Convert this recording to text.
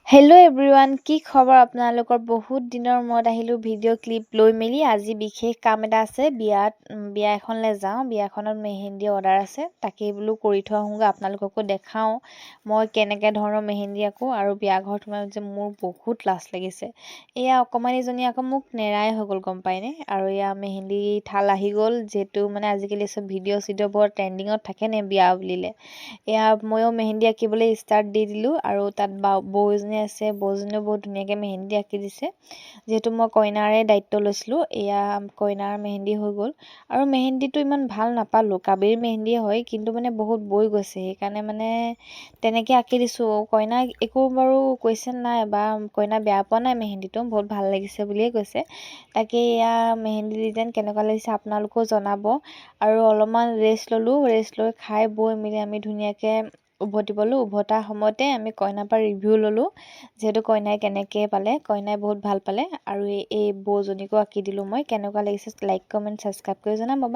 Hello' everyone, কি খবৰ আপোনালোকৰ? বহুত দিনৰ মূৰত আহিলোঁ ভিডিঅ' ক্লিপ লৈ মেলি। আজি বিশেষ কাম এটা আছে, বিয়া এখনলৈ যাওঁ। বিয়াখনত মেহেন্দি অৰ্ডাৰ আছে, তাকেই বোলো কৰি থৈ আহোঁগৈ, আপোনালোককো দেখাওঁ মই কেনেকৈ ধৰণৰ মেহেন্দি আঁকো। আৰু বিয়া ঘৰত সোমাই যে মোৰ বহুত লাজ লাগিছে। এয়া অকণমানিজনী আকৌ মোক নেৰাই হৈ গ'ল, গম পায়নে? আৰু এয়া মেহেন্দি থাল আহি গ'ল, যিহেতু মানে আজিকালি চব ভিডিঅ' বৰ ট্ৰেণ্ডিঙত থাকে নে বিয়া বুলিলে। এয়া ময়ো মেহেন্দি আঁকিবলৈ ষ্টাৰ্ট দি দিলোঁ। আৰু তাত বৌ এজনী আছে, বৌজনীও বহুত ধুনীয়াকৈ মেহেন্দি আঁকি দিছে। যিহেতু মই কইনাৰে দায়িত্ব লৈছিলোঁ, এয়া কইনাৰ মেহেন্দি হৈ গ'ল। আৰু মেহেন্দিটো ইমান ভাল নাপালোঁ, কাবেৰী মেহেন্দিয়ে হয়, কিন্তু মানে বহুত বৈ গৈছে, সেইকাৰণে মানে তেনেকৈ আঁকি দিছোঁ। কইনাক একো বাৰু কুৱেশ্যন নাই বা কইনা বেয়া পোৱা নাই, মেহেন্দিটো বহুত ভাল লাগিছে বুলিয়ে কৈছে। তাকে এয়া মেহেন্দি ডিজাইন কেনেকুৱা লাগিছে আপোনালোকেও জনাব। আৰু অলপমান ৰেষ্ট ল'লোঁ, ৰেষ্ট লৈ খাই বৈ মেলি আমি ধুনীয়াকৈ উভতিবলৈ উভতাৰ সময়তে আমি কইনাৰ পৰা ৰিভিউ ল'লোঁ, যিহেতু কইনাই কেনেকৈ পালে। কইনাই বহুত ভাল পালে। আৰু এই বৌজনীকো আঁকি দিলোঁ মই। কেনেকুৱা লাগিছে লাইক কমেণ্ট ছাবস্ক্ৰাইব কৰি জনাব।